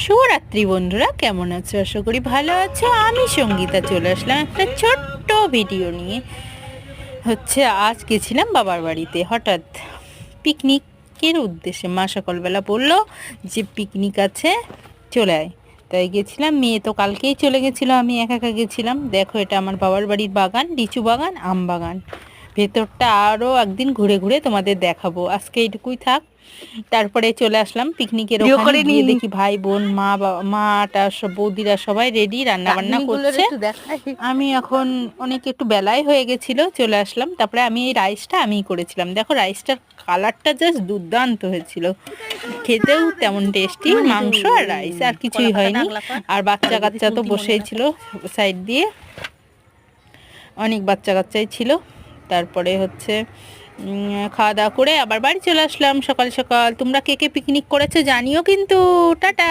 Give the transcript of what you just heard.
শুভরাত্রি বন্ধুরা, কেমন আছো? আশা করি ভালো আছো। আমি সঙ্গীতা চলে আসলাম একটা ছোট্ট ভিডিও নিয়ে। আজ গেছিলাম বাবার বাড়িতে হঠাৎ পিকনিকের উদ্দেশ্যে। মা সকালবেলা বললো যে পিকনিক আছে, চলে আয়। তাই গেছিলাম। মেয়ে তো কালকেই চলে গেছিলো, আমি একা একা গেছিলাম। দেখো, এটা আমার বাবার বাড়ির বাগান, লিচু বাগান, আম বাগান। ভেতরটা আরও একদিন ঘুরে ঘুরে তোমাদের দেখাবো। আজকে এইটুকুই থাক। তারপরে চলে আসলাম পিকনিকের ওখানে। গিয়ে দেখি ভাই বোন মাটা সব বৌদিরা সবাই রেডি, রান্না বান্না করছে। আমি এখন অনেক একটু বেলায় হয়ে গেছিল, চলে আসলাম। তারপরে আমি এই রাইসটা আমিই করেছিলাম। দেখো, রাইসটার কালারটা জাস্ট দুর্দান্ত হয়েছিল, খেতেও তেমন টেস্টি। মাংস আর রাইস, আর কিছুই হয়নি। আর বাচ্চা কাচ্চা তো বসেই ছিল সাইড দিয়ে, অনেক বাচ্চা কাচ্চাই ছিল। তারপরে খাওয়া দাওয়া করে আবার বাড়ি চলে আসলাম সকাল সকাল। তোমরা কে কে পিকনিক করেছো জানিও কিন্তু। টাটা।